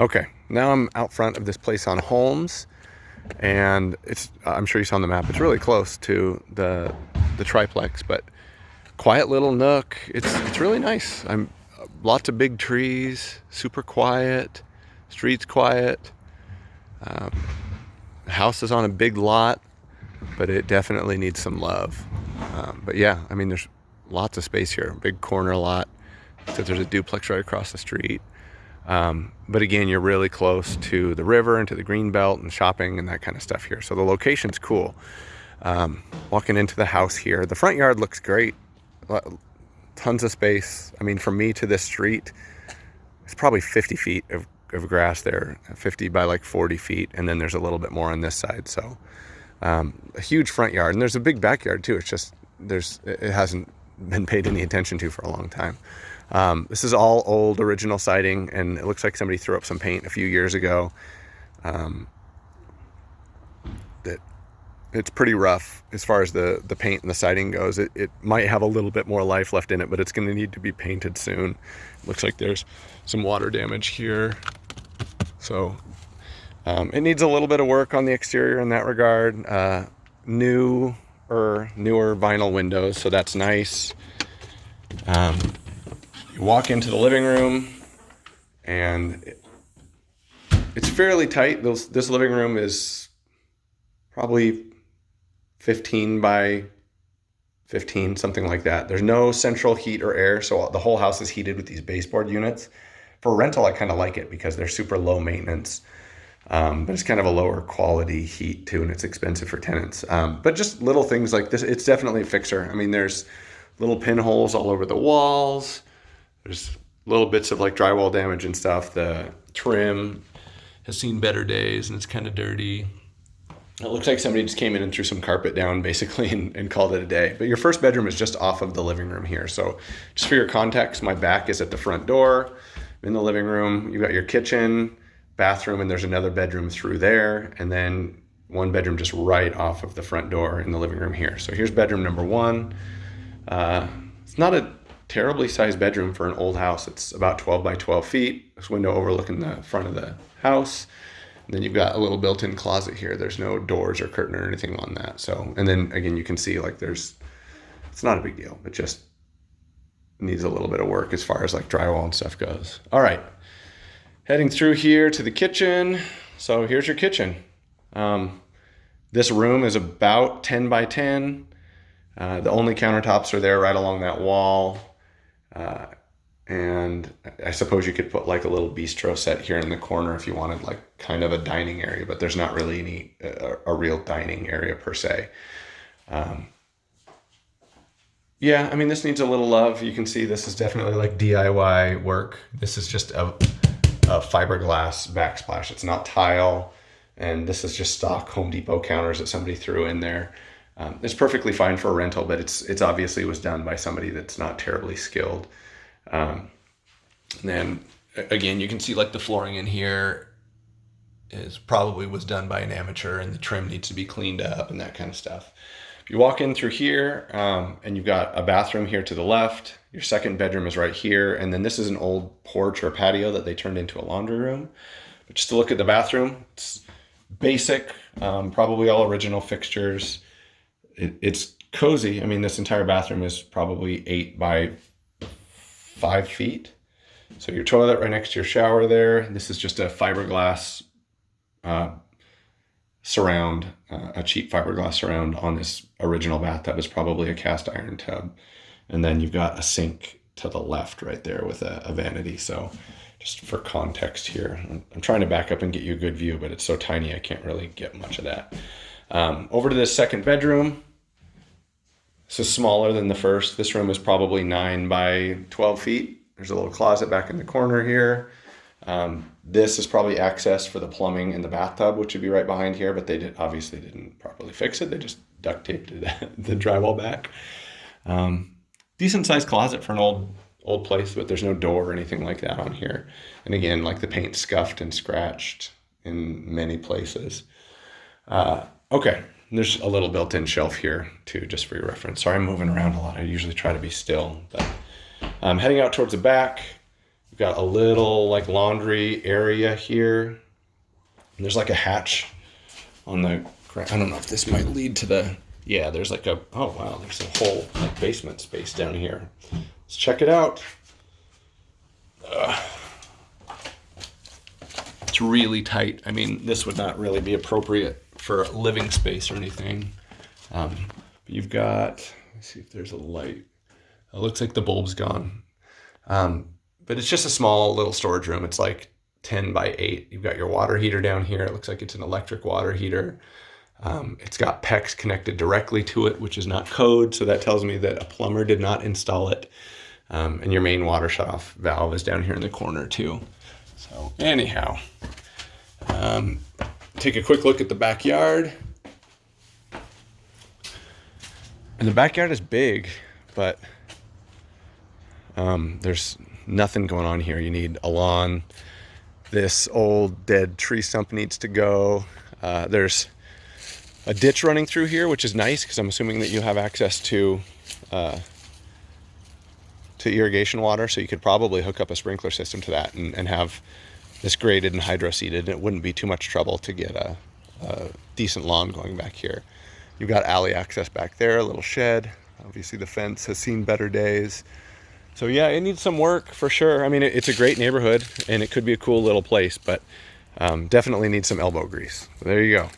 Okay, now I'm out front of this place on Holmes, and I'm sure you saw on the map, it's really close to the triplex, but quiet little nook. It's really nice. I'm Lots of big trees, super quiet, streets quiet. The house is on a big lot, but it definitely needs some love. But yeah, I mean, there's lots of space here. Big corner lot. So there's a duplex right across the street. But again, you're really close to the river and to the green belt and shopping and that kind of stuff here. So the location's cool. Walking into the house here, the front yard looks great. Tons of space. I mean, from me to this street, it's probably 50 feet of grass there, 50 by like 40 feet. And then there's a little bit more on this side. So a huge front yard, and there's a big backyard too. It's just, it hasn't been paid any attention to for a long time. This is all old original siding, and it looks like somebody threw up some paint a few years ago. That it's pretty rough as far as the paint and the siding goes. It might have a little bit more life left in it, but it's going to need to be painted soon. Looks like there's some water damage here. So it needs a little bit of work on the exterior in that regard. Newer vinyl windows, so that's nice. You walk into the living room, and it's fairly tight. This living room is probably 15 by 15, something like that. There's no central heat or air, so the whole house is heated with these baseboard units. For rental, I kind of like it because they're super low maintenance. But it's kind of a lower quality heat too, and it's expensive for tenants. But just little things like this, it's definitely a fixer. I mean, there's little pinholes all over the walls. There's little bits of like drywall damage and stuff. The trim has seen better days, and it's kind of dirty. It looks like somebody just came in and threw some carpet down basically and called it a day. But your first bedroom is just off of the living room here. So just for your context, my back is at the front door. In the living room, you've got your kitchen, bathroom, and there's another bedroom through there, and then one bedroom just right off of the front door in the living room here. So here's bedroom number one. It's not a terribly sized bedroom for an old house. It's about 12 by 12 feet. This window overlooking the front of the house. And then you've got a little built-in closet here. There's no doors or curtain or anything on that. So, and then again, you can see like it's not a big deal, but just needs a little bit of work as far as like drywall and stuff goes. All right. Heading through here to the kitchen. So here's your kitchen. This room is about 10 by 10. The only countertops are there right along that wall. And I suppose you could put like a little bistro set here in the corner if you wanted like kind of a dining area, but there's not really a real dining area per se. Yeah, I mean, this needs a little love. You can see this is definitely like DIY work. This is just a fiberglass backsplash. It's not tile, and this is just stock Home Depot counters that somebody threw in there. It's perfectly fine for a rental, but it's obviously was done by somebody that's not terribly skilled. And then again, you can see like the flooring in here probably was done by an amateur, and the trim needs to be cleaned up and that kind of stuff. You walk in through here, and you've got a bathroom here to the left. Your second bedroom is right here. And then this is an old porch or patio that they turned into a laundry room. But just to look at the bathroom, it's basic, probably all original fixtures. It's cozy. I mean, this entire bathroom is probably 8 by 5 feet. So your toilet right next to your shower there. This is just a fiberglass surround, a cheap fiberglass surround on this original bathtub. Is probably a cast iron tub. And then you've got a sink to the left right there with a vanity. So just for context here, I'm trying to back up and get you a good view, but it's so tiny I can't really get much of that. Over to this second bedroom. This is smaller than the first. This room is probably 9 by 12 feet. There's a little closet back in the corner here. This is probably access for the plumbing in the bathtub, which would be right behind here, but they obviously didn't properly fix it. They just duct taped the drywall back. Decent sized closet for an old place, but there's no door or anything like that on here. And again, like the paint scuffed and scratched in many places. Okay. There's a little built-in shelf here too, just for your reference. Sorry, I'm moving around a lot. I usually try to be still, but heading out towards the back, got a little like laundry area here. And there's like a hatch on the, I don't know if this might lead to the, yeah, there's like a, oh wow, there's a whole like basement space down here. Let's check it out. It's really tight. I mean, this would not really be appropriate for living space or anything. But you've got, let's see if there's a light. It looks like the bulb's gone. But it's just a small little storage room. It's like 10 by 8. You've got your water heater down here. It looks like it's an electric water heater. It's got PEX connected directly to it, which is not code. So that tells me that a plumber did not install it. And your main water shutoff valve is down here in the corner too. So anyhow, take a quick look at the backyard. And the backyard is big, but there's nothing going on here. You need a lawn. This old dead tree stump needs to go. There's a ditch running through here, which is nice because I'm assuming that you have access to irrigation water, so you could probably hook up a sprinkler system to that and have this graded and hydro seeded, and it wouldn't be too much trouble to get a decent lawn going back here. You've got alley access back there, a little shed. Obviously the fence has seen better days. So yeah, it needs some work for sure. I mean, it's a great neighborhood and it could be a cool little place, but definitely needs some elbow grease. So there you go.